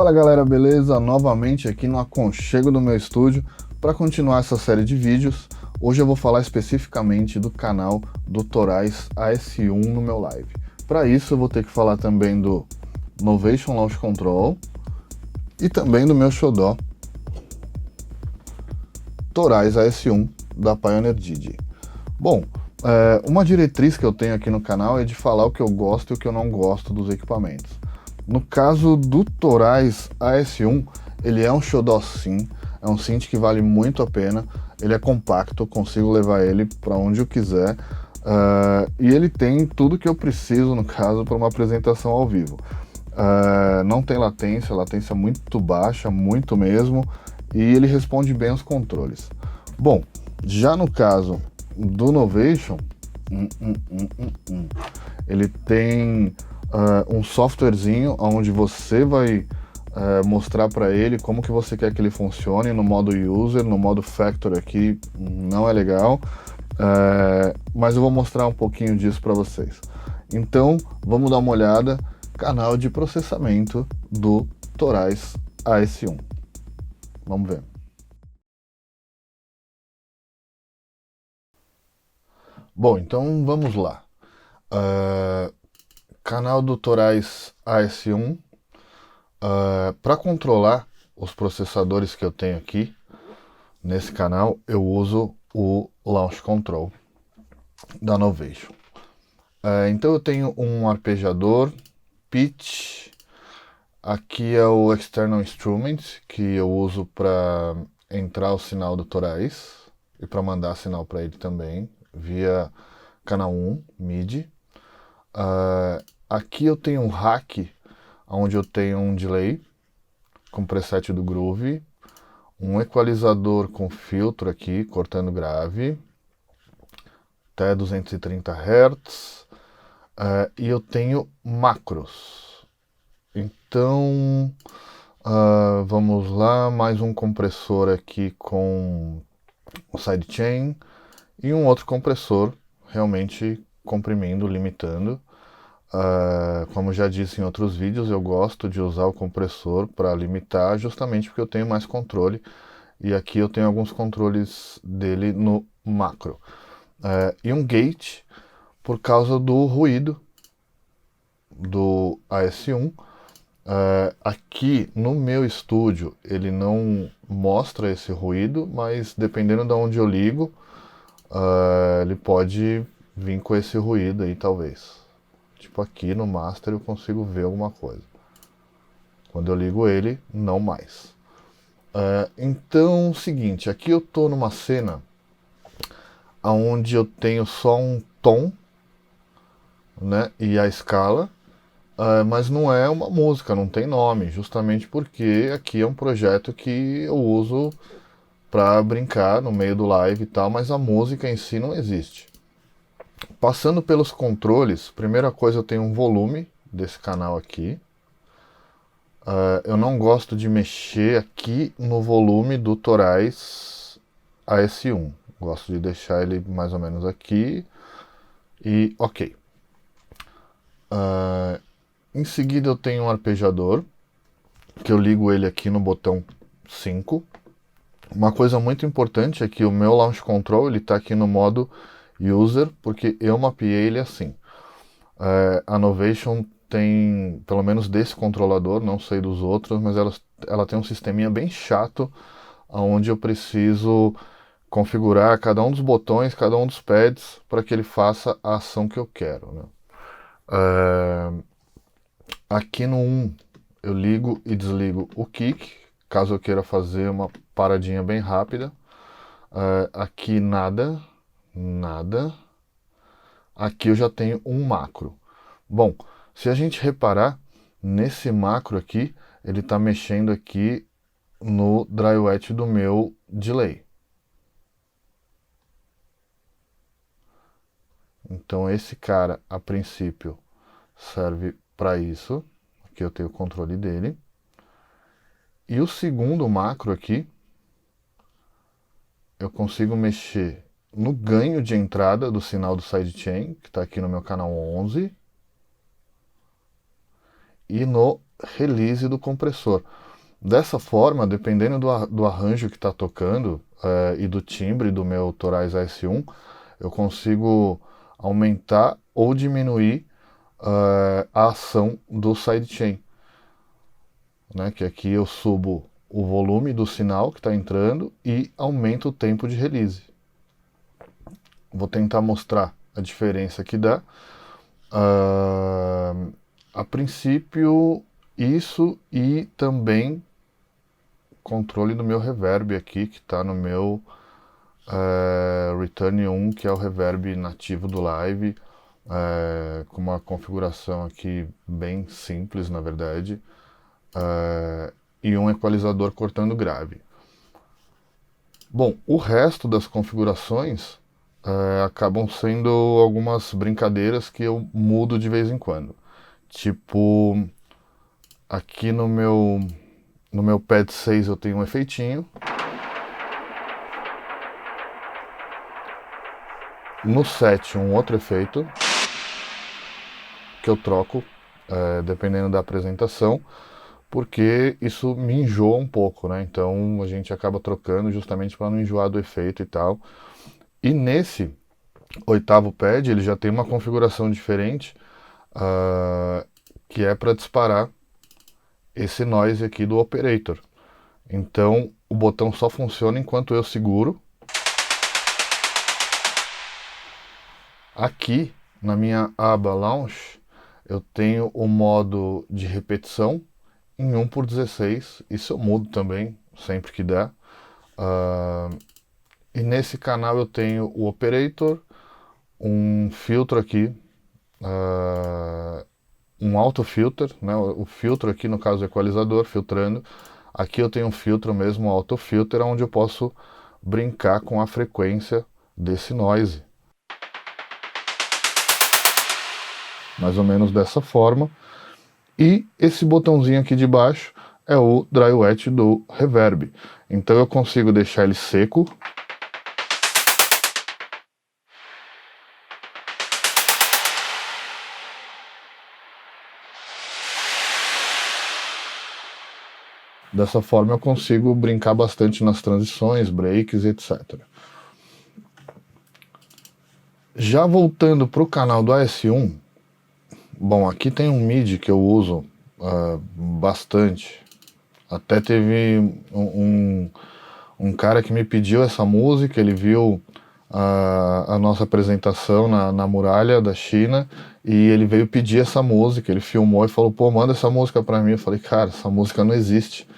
Fala galera, beleza? Novamente aqui no aconchego do meu estúdio para continuar essa série de vídeos. Hoje eu vou falar especificamente do canal do Torais AS1 no meu live. Para isso eu vou ter que falar também do Novation Launch Control e também do meu xodó Torais AS1 da Pioneer DJ. Bom, uma diretriz que eu tenho aqui no canal é de falar o que eu gosto e o que eu não gosto dos equipamentos. No caso do Torais AS1, ele é um xodó sim, é um synth que vale muito a pena, ele é compacto, consigo levar ele para onde eu quiser, e ele tem tudo que eu preciso, no caso, para uma apresentação ao vivo. Não tem latência muito baixa, muito mesmo, e ele responde bem aos controles. Bom, já no caso do Novation, ele tem um softwarezinho onde você vai mostrar para ele como que você quer que ele funcione no modo user, no modo factory aqui não é legal, mas eu vou mostrar um pouquinho disso para vocês. Então vamos dar uma olhada, canal de processamento do Torais AS1. Vamos ver. Bom, então vamos lá. Canal do Torais AS1. Para controlar os processadores que eu tenho aqui nesse canal, eu uso o Launch Control da Novation. Então eu tenho um arpejador, pitch, aqui é o External Instrument, que eu uso para entrar o sinal do Torais e para mandar sinal para ele também, via canal 1, MIDI. Aqui eu tenho um rack, onde eu tenho um delay com preset do Groove, um equalizador com filtro aqui, cortando grave, até 230 Hz, e eu tenho macros. Então, vamos lá, mais um compressor aqui com o sidechain e um outro compressor realmente comprimindo, limitando. Como já disse em outros vídeos, eu gosto de usar o compressor para limitar, justamente porque eu tenho mais controle, e aqui eu tenho alguns controles dele no macro. E um gate por causa do ruído do AS1. Aqui no meu estúdio ele não mostra esse ruído, mas dependendo de onde eu ligo, ele pode vir com esse ruído aí talvez. Tipo aqui no master eu consigo ver alguma coisa. Quando eu ligo ele, não mais. Então, seguinte, aqui eu tô numa cena onde eu tenho só um tom, né, e a escala, mas não é uma música, não tem nome, justamente porque aqui é um projeto que eu uso para brincar no meio do live e tal, mas a música em si não existe. Passando pelos controles, primeira coisa, eu tenho um volume desse canal aqui. Eu não gosto de mexer aqui no volume do Torais AS1. Gosto de deixar ele mais ou menos aqui e ok. Em seguida eu tenho um arpejador, que eu ligo ele aqui no botão 5. Uma coisa muito importante é que o meu Launch Control está aqui no modo User, porque eu mapeei ele assim. A Novation tem, pelo menos desse controlador, não sei dos outros, mas ela tem um sisteminha bem chato, onde eu preciso configurar cada um dos botões, cada um dos pads, para que ele faça a ação que eu quero, né? Aqui no 1 eu ligo e desligo o kick, caso eu queira fazer uma paradinha bem rápida. Aqui nada, nada. Aqui eu já tenho um macro. Bom, se a gente reparar, nesse macro aqui, ele está mexendo aqui no dry wet do meu delay. Então esse cara, a princípio, serve para isso. Aqui eu tenho o controle dele. E o segundo macro aqui, eu consigo mexer no ganho de entrada do sinal do sidechain, que está aqui no meu canal 11, e no release do compressor. Dessa forma, dependendo do arranjo que está tocando e do timbre do meu Torais AS1, eu consigo aumentar ou diminuir a ação do sidechain, né? Que aqui eu subo o volume do sinal que está entrando e aumento o tempo de release. Vou tentar mostrar a diferença que dá. A princípio, isso e também controle do meu reverb aqui, que está no meu Return 1, que é o reverb nativo do Live, com uma configuração aqui bem simples, na verdade, e um equalizador cortando grave. Bom, o resto das configurações acabam sendo algumas brincadeiras que eu mudo de vez em quando. Tipo, aqui no meu pad 6 eu tenho um efeitinho. No 7 um outro efeito que eu troco dependendo da apresentação, porque isso me enjoa um pouco, né? Então a gente acaba trocando justamente para não enjoar do efeito e tal. E nesse oitavo pad ele já tem uma configuração diferente, que é para disparar esse noise aqui do operator. Então o botão só funciona enquanto eu seguro. Aqui na minha aba Launch eu tenho o modo de repetição em 1/16, isso eu mudo também sempre que dá. E nesse canal eu tenho o operator, um filtro aqui, um autofilter, né? O filtro aqui no caso é equalizador, filtrando. Aqui eu tenho um filtro mesmo, um autofilter, onde eu posso brincar com a frequência desse noise. Mais ou menos dessa forma. E esse botãozinho aqui de baixo é o Dry Wet do Reverb. Então eu consigo deixar ele seco. Dessa forma eu consigo brincar bastante nas transições, breaks, etc. Já voltando para o canal do AS1, bom, aqui tem um MIDI que eu uso bastante. Até teve um cara que me pediu essa música, ele viu a nossa apresentação na muralha da China e ele veio pedir essa música, ele filmou e falou, pô, manda essa música pra mim. Eu falei, cara, essa música não existe.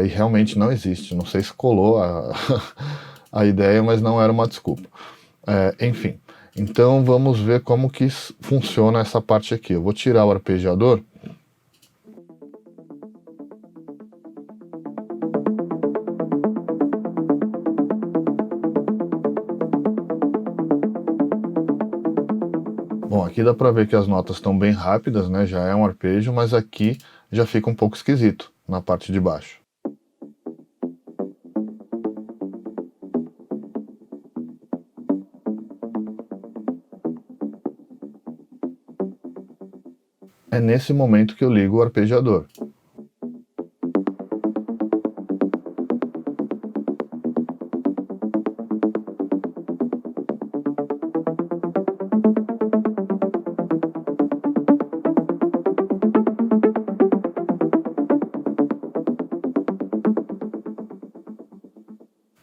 E realmente não existe, não sei se colou a ideia, mas não era uma desculpa. Enfim, então vamos ver como que funciona essa parte aqui. Eu vou tirar o arpegiador. Bom, aqui dá para ver que as notas estão bem rápidas, né? Já é um arpejo, mas aqui já fica um pouco esquisito na parte de baixo. É nesse momento que eu ligo o arpegiador.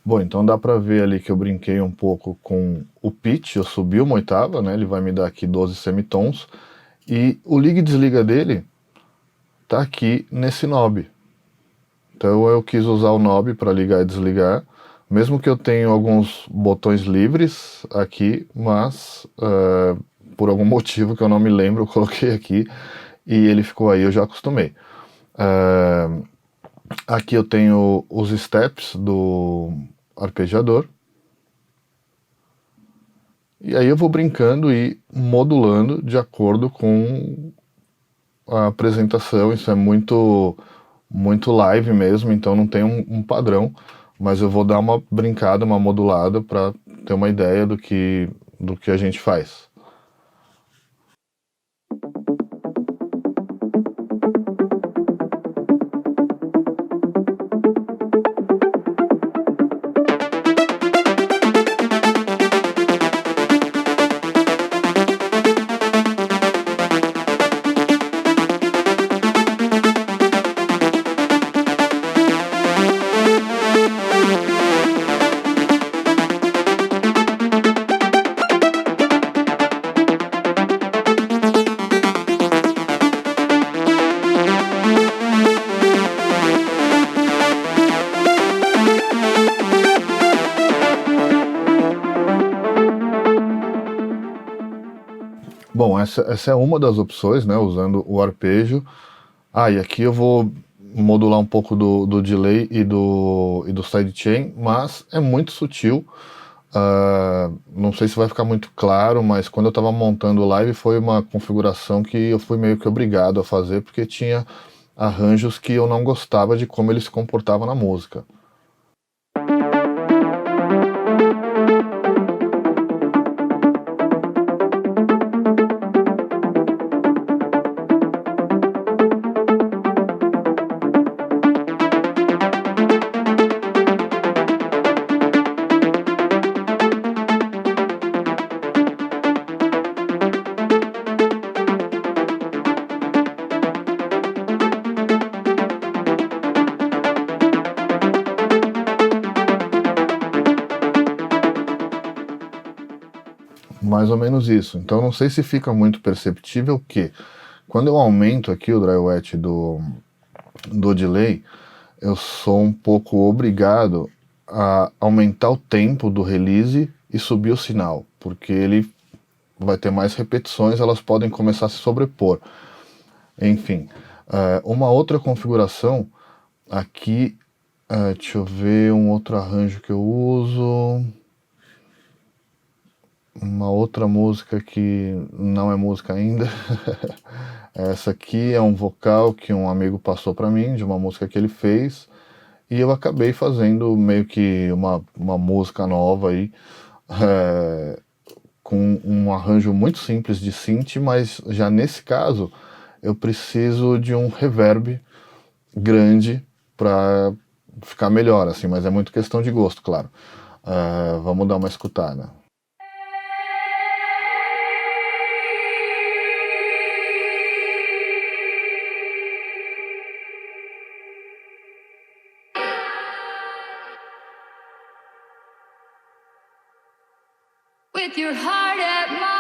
Bom, então dá pra ver ali que eu brinquei um pouco com o pitch, eu subi uma oitava, né? Ele vai me dar aqui 12 semitons. E o liga e desliga dele tá aqui nesse knob. Então eu quis usar o knob para ligar e desligar, mesmo que eu tenha alguns botões livres aqui, mas por algum motivo que eu não me lembro, eu coloquei aqui e ele ficou aí, eu já acostumei. Aqui eu tenho os steps do arpegiador. E aí eu vou brincando e modulando de acordo com a apresentação. Isso é muito live mesmo, então não tem um padrão, mas eu vou dar uma brincada, uma modulada para ter uma ideia do que a gente faz. essa é uma das opções, né, usando o arpejo. E aqui eu vou modular um pouco do delay e do sidechain, mas é muito sutil. Não sei se vai ficar muito claro, mas quando eu estava montando o live foi uma configuração que eu fui meio que obrigado a fazer, porque tinha arranjos que eu não gostava de como ele se comportava na música. Mais ou menos isso. Então não sei se fica muito perceptível que quando eu aumento aqui o dry wet do delay, eu sou um pouco obrigado a aumentar o tempo do release e subir o sinal, porque ele vai ter mais repetições, elas podem começar a se sobrepor. Enfim, uma outra configuração aqui, deixa eu ver um outro arranjo que eu uso. Uma outra música que não é música ainda. Essa aqui é um vocal que um amigo passou para mim, de uma música que ele fez, e eu acabei fazendo meio que uma música nova aí, com um arranjo muito simples de synth, mas já nesse caso eu preciso de um reverb grande para ficar melhor, assim, mas é muito questão de gosto, claro. Vamos dar uma escutada. With your heart at mine.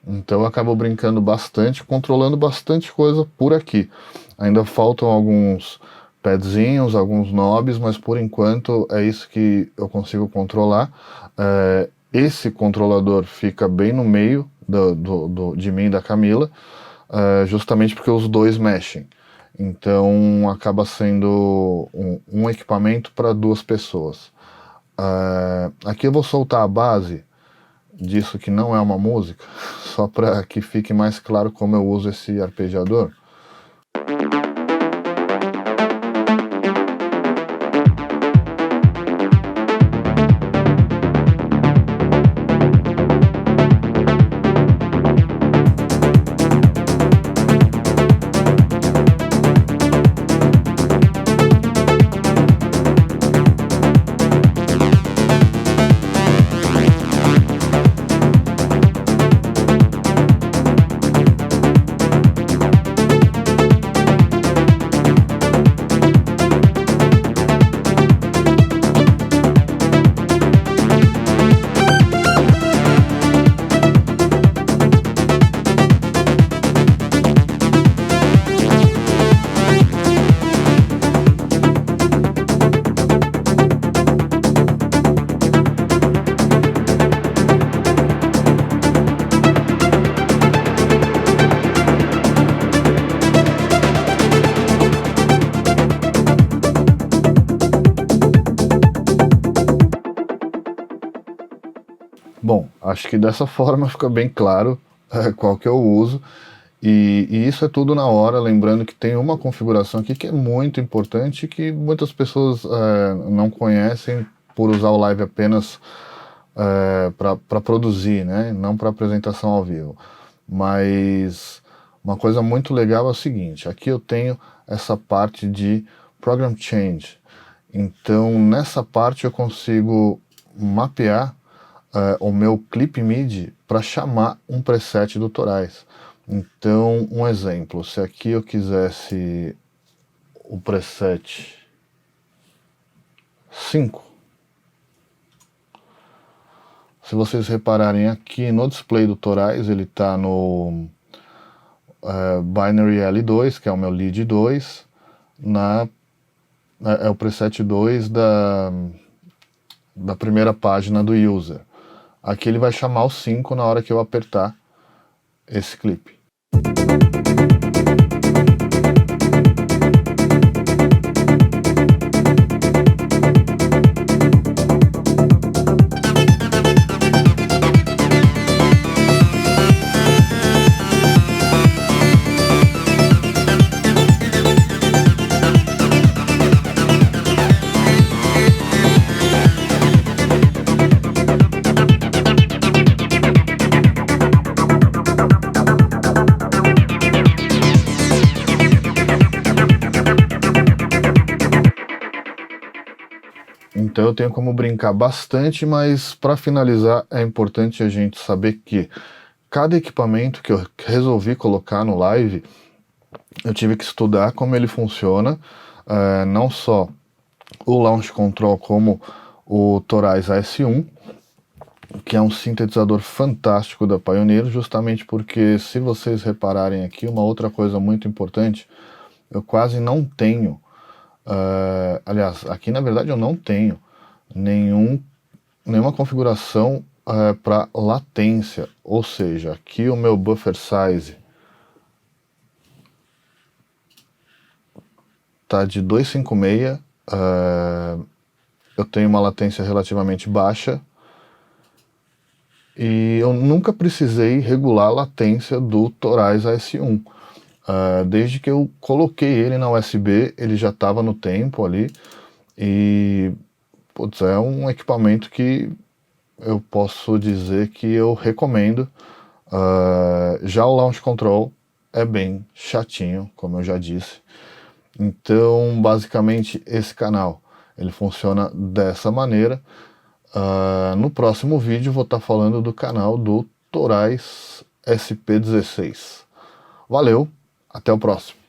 Então eu acabo brincando bastante, controlando bastante coisa por aqui. Ainda faltam alguns padzinhos, alguns knobs, mas por enquanto é isso que eu consigo controlar. Esse controlador fica bem no meio de mim e da Camila, justamente porque os dois mexem. Então acaba sendo um equipamento para duas pessoas. Aqui eu vou soltar a base disso que não é uma música, só para que fique mais claro como eu uso esse arpejador. Bom, acho que dessa forma fica bem claro qual que eu uso. E isso é tudo na hora, lembrando que tem uma configuração aqui que é muito importante, que muitas pessoas não conhecem por usar o live apenas para produzir, né? Não para apresentação ao vivo. Mas uma coisa muito legal é o seguinte, aqui eu tenho essa parte de Program Change. Então nessa parte eu consigo mapear o meu clip MIDI para chamar um preset do Torais. Então, um exemplo, se aqui eu quisesse o preset 5, se vocês repararem aqui no display do Torais, ele está no Binary L2, que é o meu lead 2, é o preset 2 da primeira página do user. Aqui ele vai chamar o 5 na hora que eu apertar esse clipe. Então eu tenho como brincar bastante, mas para finalizar é importante a gente saber que cada equipamento que eu resolvi colocar no live, eu tive que estudar como ele funciona, não só o Launch Control como o Torais AS1, que é um sintetizador fantástico da Pioneer, justamente porque, se vocês repararem aqui, uma outra coisa muito importante, eu quase não tenho, aliás, aqui na verdade eu não tenho nenhuma configuração para latência, ou seja, aqui o meu buffer size está de 256, eu tenho uma latência relativamente baixa, e eu nunca precisei regular a latência do Torais AS1. Desde que eu coloquei ele na USB, ele já estava no tempo ali, e putz, é um equipamento que eu posso dizer que eu recomendo. Já o Launch Control é bem chatinho, como eu já disse. Então, basicamente, esse canal ele funciona dessa maneira. No próximo vídeo vou estar falando do canal do Torais SP16. Valeu, até o próximo.